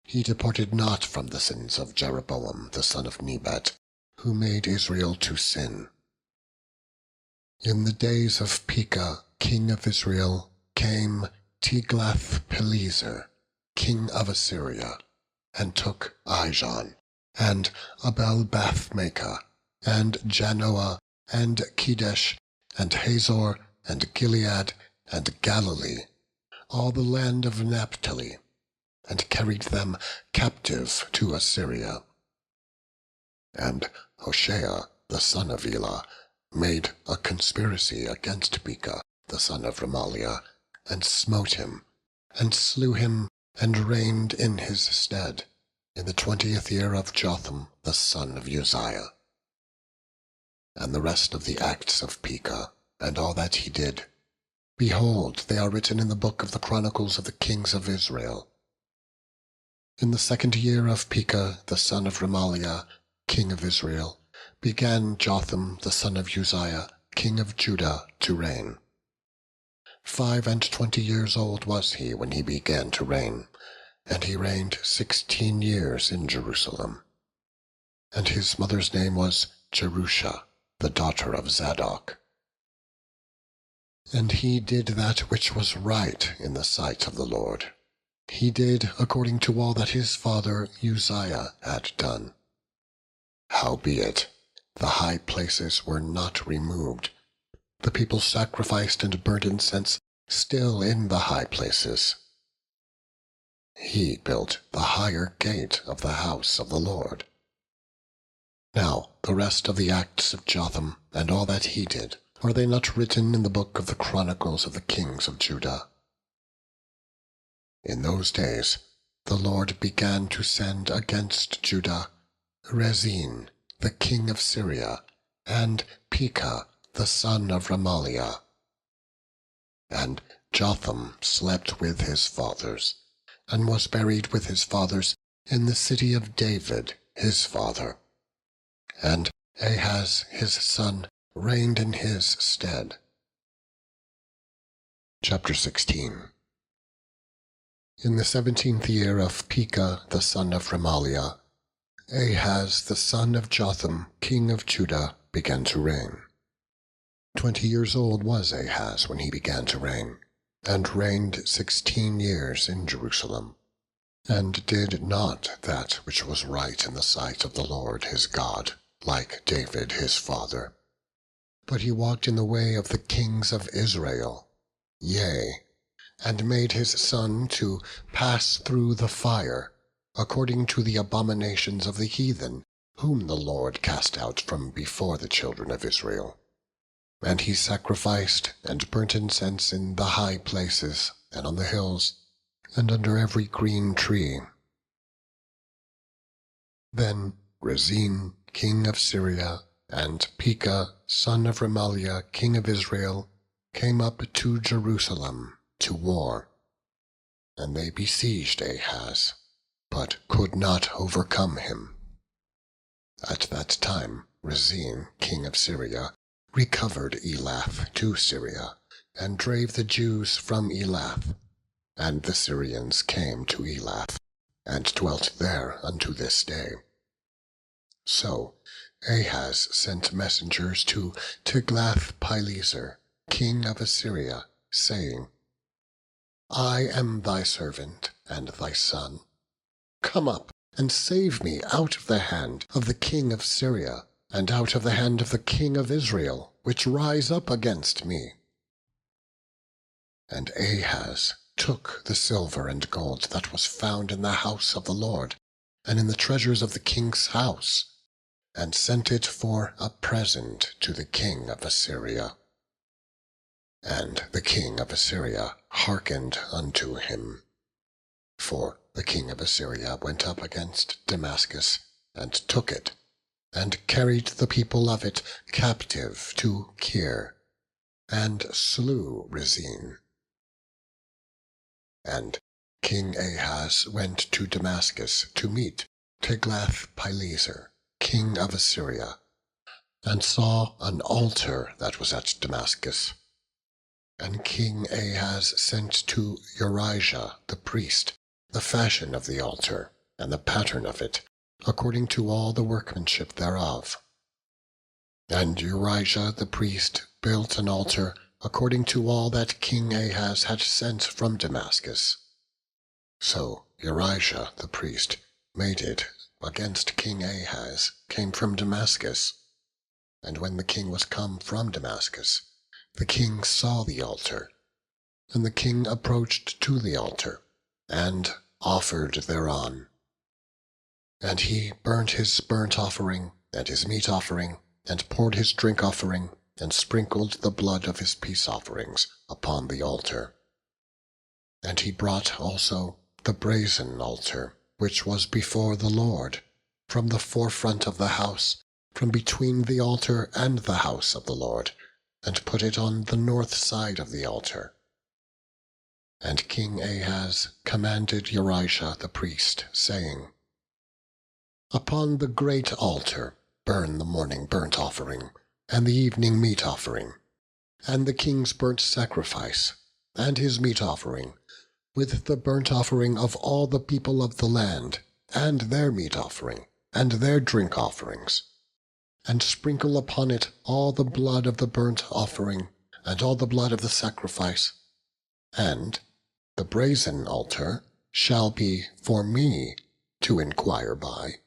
He departed not from the sins of Jeroboam the son of Nebat, who made Israel to sin. In the days of Pekah king of Israel came Tiglath-Pileser, king of Assyria, and took Ijon, and Abel-Beth-maachah, and Janoah, and Kedesh, and Hazor, and Gilead, and Galilee, all the land of Naphtali, and carried them captive to Assyria. And Hoshea the son of Elah made a conspiracy against Pekah the son of Remaliah, and smote him, and slew him, and reigned in his stead, in the 20th year of Jotham the son of Uzziah. And the rest of the acts of Pekah, and all that he did, behold, they are written in the book of the Chronicles of the kings of Israel. In the 2nd year of Pekah the son of Remaliah, king of Israel, began Jotham the son of Uzziah, king of Judah, to reign. 25 years old was he when he began to reign, and he reigned 16 years in Jerusalem. And his mother's name was Jerusha, the daughter of Zadok. And he did that which was right in the sight of the Lord. He did according to all that his father Uzziah had done. Howbeit, the high places were not removed. The people sacrificed and burnt incense still in the high places. He built the higher gate of the house of the Lord. Now the rest of the acts of Jotham, and all that he did, are they not written in the book of the Chronicles of the kings of Judah? In those days the Lord began to send against Judah Rezin, the king of Syria, and Pekah, the son of Remaliah. And Jotham slept with his fathers, and was buried with his fathers in the city of David his father. And Ahaz his son reigned in his stead. Chapter 16. In the 17th year of Pekah the son of Remaliah, Ahaz the son of Jotham king of Judah began to reign. 20 years old was Ahaz when he began to reign, and reigned 16 years in Jerusalem, and did not that which was right in the sight of the Lord his God, like David his father. But he walked in the way of the kings of Israel, yea, and made his son to pass through the fire, according to the abominations of the heathen, whom the Lord cast out from before the children of Israel. And he sacrificed and burnt incense in the high places, and on the hills, and under every green tree. Then Rezin, king of Syria, and Pekah, son of Remaliah, king of Israel, came up to Jerusalem to war. And they besieged Ahaz, but could not overcome him. At that time Rezin, king of Syria, recovered Elath to Syria, and drave the Jews from Elath. And the Syrians came to Elath, and dwelt there unto this day. So Ahaz sent messengers to Tiglath-Pileser, king of Assyria, saying, I am thy servant and thy son. Come up and save me out of the hand of the king of Syria, and out of the hand of the king of Israel, which rise up against me." And Ahaz took the silver and gold that was found in the house of the Lord, and in the treasures of the king's house, and sent it for a present to the king of Assyria. And the king of Assyria hearkened unto him. For the king of Assyria went up against Damascus, and took it, and carried the people of it captive to Kir, and slew Rezin. And King Ahaz went to Damascus to meet Tiglath-Pileser, king of Assyria, and saw an altar that was at Damascus. And King Ahaz sent to Urijah the priest the fashion of the altar, and the pattern of it, according to all the workmanship thereof. And Urijah the priest built an altar according to all that King Ahaz had sent from Damascus. So Urijah the priest made it against King Ahaz came from Damascus. And when the king was come from Damascus, the king saw the altar, and the king approached to the altar, and offered thereon. And he burnt his burnt offering, and his meat offering, and poured his drink offering, and sprinkled the blood of his peace offerings upon the altar. And he brought also the brazen altar, which was before the Lord, from the forefront of the house, from between the altar and the house of the Lord, and put it on the north side of the altar. And King Ahaz commanded Urijah the priest, saying, "Upon the great altar burn the morning burnt offering, and the evening meat offering, and the king's burnt sacrifice, and his meat offering, with the burnt offering of all the people of the land, and their meat offering, and their drink offerings. And sprinkle upon it all the blood of the burnt offering, and all the blood of the sacrifice. And the brazen altar shall be for me to inquire by."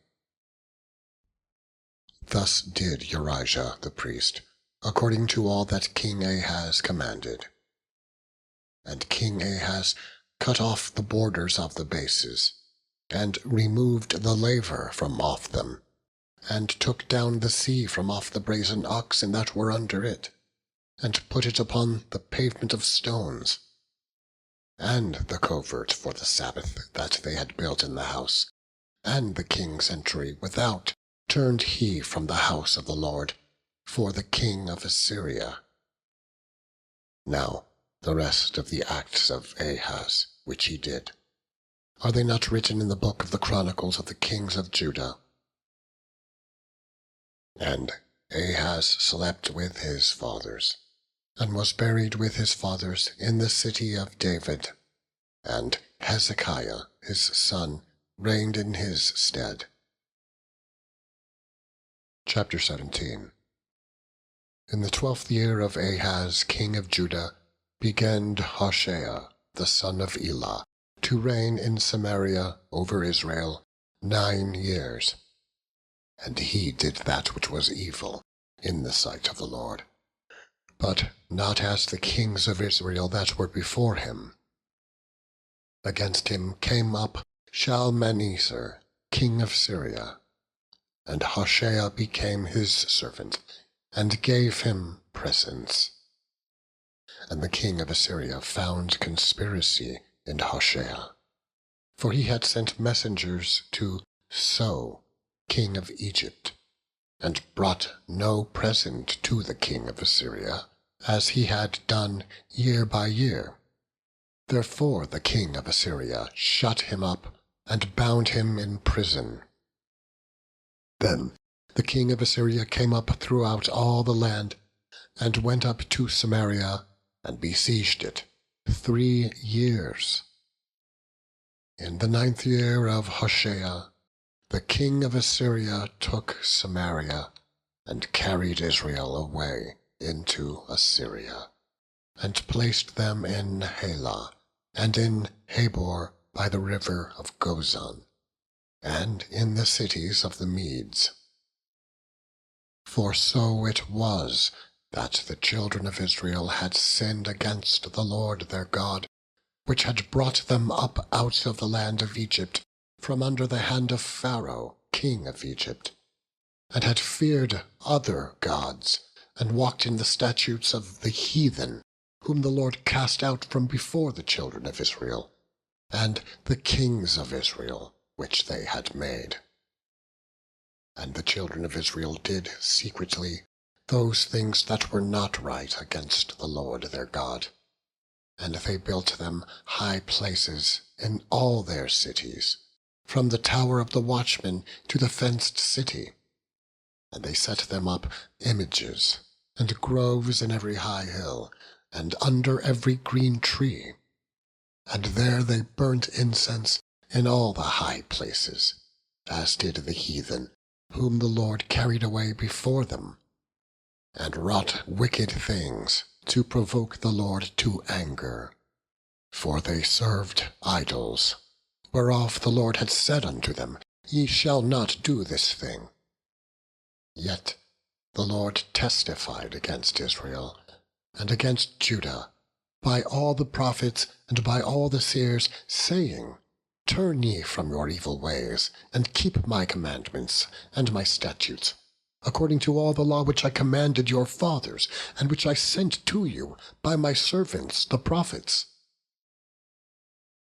Thus did Urijah the priest, according to all that King Ahaz commanded. And King Ahaz cut off the borders of the bases, and removed the laver from off them, and took down the sea from off the brazen oxen that were under it, and put it upon the pavement of stones. And the covert for the Sabbath that they had built in the house, and the king's entry without, turned he from the house of the Lord, for the king of Assyria. Now the rest of the acts of Ahaz, which he did, are they not written in the book of the Chronicles of the kings of Judah? And Ahaz slept with his fathers, and was buried with his fathers in the city of David, and Hezekiah his son reigned in his stead. Chapter 17. In the 12th year of Ahaz king of Judah began Hoshea the son of Elah to reign in Samaria over Israel 9 years. And he did that which was evil in the sight of the Lord, but not as the kings of Israel that were before him. Against him came up Shalmaneser, king of Syria, and Hoshea became his servant, and gave him presents. And the king of Assyria found conspiracy in Hoshea, for he had sent messengers to So, king of Egypt, and brought no present to the king of Assyria, as he had done year by year. Therefore the king of Assyria shut him up, and bound him in prison. Then the king of Assyria came up throughout all the land, and went up to Samaria, and besieged it 3 years. In the 9th year of Hoshea, the king of Assyria took Samaria, and carried Israel away into Assyria, and placed them in Halah, and in Habor by the river of Gozan, and in the cities of the Medes. For so it was that the children of Israel had sinned against the Lord their God, which had brought them up out of the land of Egypt from under the hand of Pharaoh, king of Egypt, and had feared other gods, and walked in the statutes of the heathen, whom the Lord cast out from before the children of Israel, and the kings of Israel, which they had made. And the children of Israel did secretly those things that were not right against the Lord their God. And they built them high places in all their cities, from the tower of the watchman to the fenced city. And they set them up images, and groves in every high hill, and under every green tree. And there they burnt incense in all the high places, as did the heathen, whom the Lord carried away before them, and wrought wicked things to provoke the Lord to anger. For they served idols, whereof the Lord had said unto them, Ye shall not do this thing. Yet the Lord testified against Israel, and against Judah, by all the prophets and by all the seers, saying, Turn ye from your evil ways, and keep my commandments and my statutes, according to all the law which I commanded your fathers, and which I sent to you by my servants the prophets.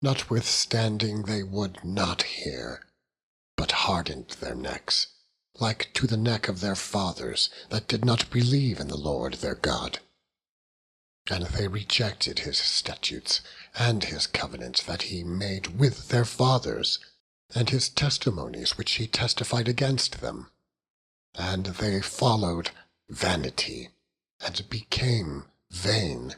Notwithstanding they would not hear, but hardened their necks, like to the neck of their fathers, that did not believe in the Lord their God. And they rejected his statutes, and his covenant that he made with their fathers, and his testimonies which he testified against them. And they followed vanity, and became vain,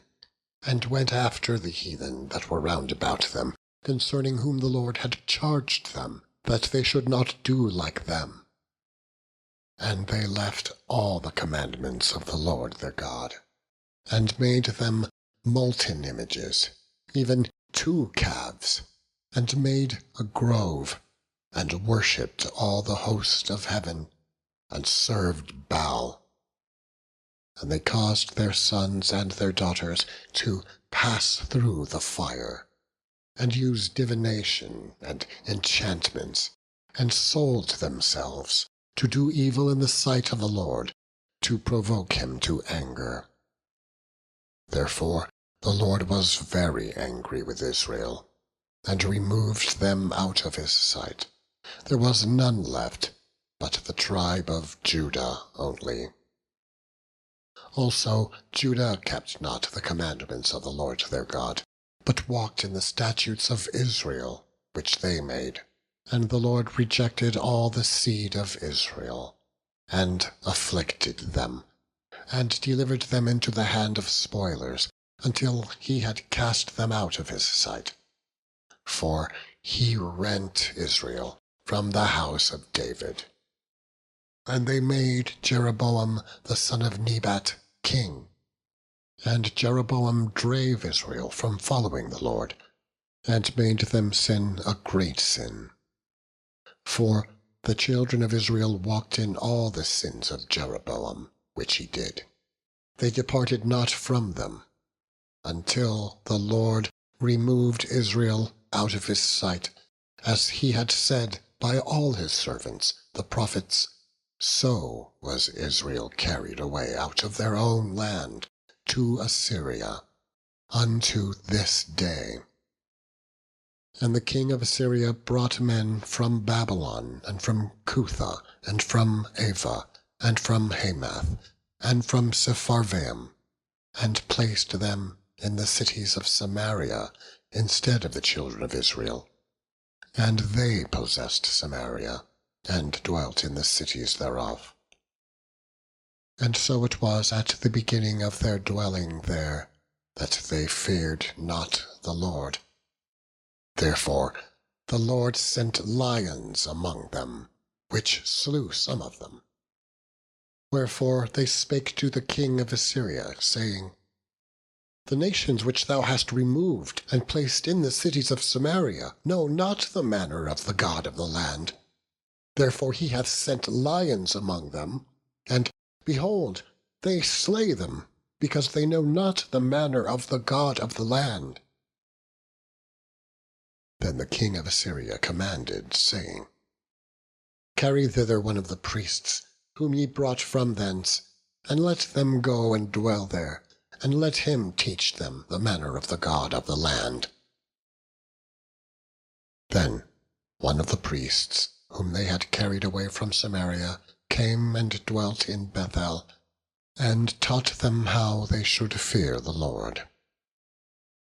and went after the heathen that were round about them, concerning whom the Lord had charged them, that they should not do like them. And they left all the commandments of the Lord their God, and made them molten images, even 2 calves, and made a grove, and worshipped all the host of heaven, and served Baal. And they caused their sons and their daughters to pass through the fire, and used divination and enchantments, and sold themselves to do evil in the sight of the Lord, to provoke him to anger. Therefore the Lord was very angry with Israel, and removed them out of his sight. There was none left, but the tribe of Judah only. Also Judah kept not the commandments of the Lord their God, but walked in the statutes of Israel, which they made. And the Lord rejected all the seed of Israel, and afflicted them, and delivered them into the hand of spoilers, until he had cast them out of his sight. For he rent Israel from the house of David. And they made Jeroboam the son of Nebat king. And Jeroboam drave Israel from following the Lord, and made them sin a great sin. For the children of Israel walked in all the sins of Jeroboam, which he did. They departed not from them, until the Lord removed Israel out of his sight, as he had said by all his servants, the prophets. So was Israel carried away out of their own land to Assyria, unto this day. And the king of Assyria brought men from Babylon, and from Cutha, and from Ava, and from Hamath, and from Sepharvaim, and placed them in the cities of Samaria instead of the children of Israel. And they possessed Samaria, and dwelt in the cities thereof. And so it was at the beginning of their dwelling there, that they feared not the Lord. Therefore the Lord sent lions among them, which slew some of them. Wherefore they spake to the king of Assyria, saying, The nations which thou hast removed and placed in the cities of Samaria know not the manner of the God of the land. Therefore he hath sent lions among them, and, behold, they slay them, because they know not the manner of the God of the land. Then the king of Assyria commanded, saying, Carry thither one of the priests, whom ye brought from thence, and let them go and dwell there, and let him teach them the manner of the God of the land. Then one of the priests, whom they had carried away from Samaria, came and dwelt in Bethel, and taught them how they should fear the Lord.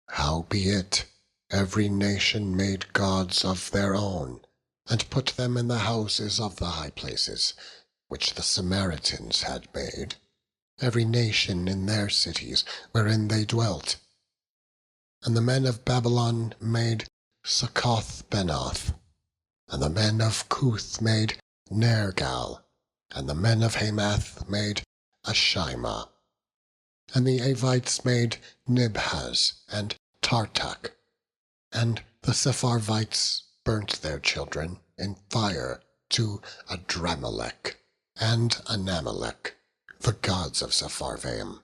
Howbeit, every nation made gods of their own, and put them in the houses of the high places, which the Samaritans had made, every nation in their cities wherein they dwelt. And the men of Babylon made Succoth-Benoth, and the men of Cuth made Nergal, and the men of Hamath made Ashima, and the Avites made Nibhaz and Tartak, and the Sepharvites burnt their children in fire to Adramelech and Anamelech, the gods of Sepharvaim.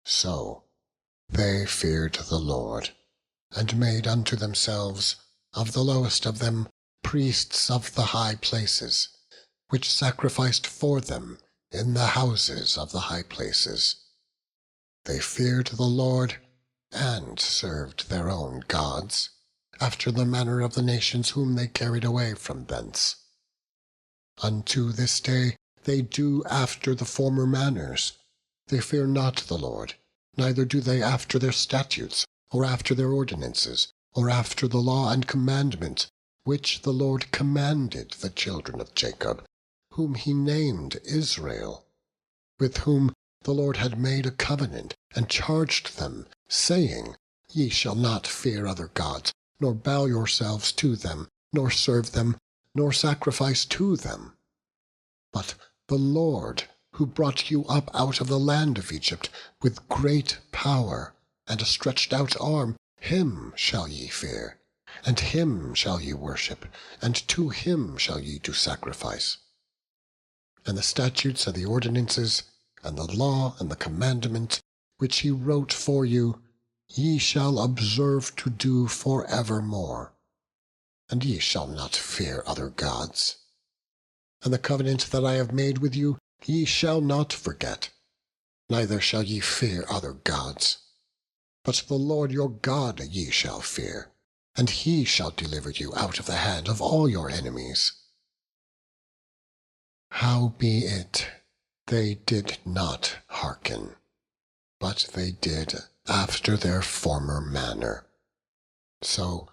So they feared the Lord, and made unto themselves of the lowest of them priests of the high places, which sacrificed for them in the houses of the high places. They feared the Lord, and served their own gods, after the manner of the nations whom they carried away from thence. Unto this day they do after the former manners. They fear not the Lord, neither do they after their statutes, or after their ordinances, or after the law and commandment, which the Lord commanded the children of Jacob, whom he named Israel, with whom the Lord had made a covenant, and charged them, saying, Ye shall not fear other gods, nor bow yourselves to them, nor serve them, nor sacrifice to them. But the Lord, who brought you up out of the land of Egypt with great power and a stretched out arm, him shall ye fear, and him shall ye worship, and to him shall ye do sacrifice. And the statutes and the ordinances, and the law and the commandment, which he wrote for you, ye shall observe to do for evermore. And ye shall not fear other gods. And the covenant that I have made with you, ye shall not forget, neither shall ye fear other gods. But the Lord your God ye shall fear, and he shall deliver you out of the hand of all your enemies. Howbeit, they did not hearken, but they did after their former manner. So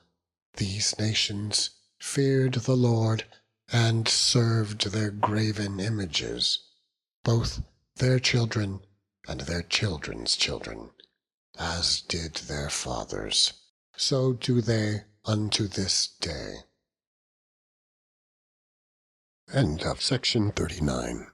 these nations feared the Lord, and served their graven images, both their children and their children's children, as did their fathers. So do they unto this day. End of section 39.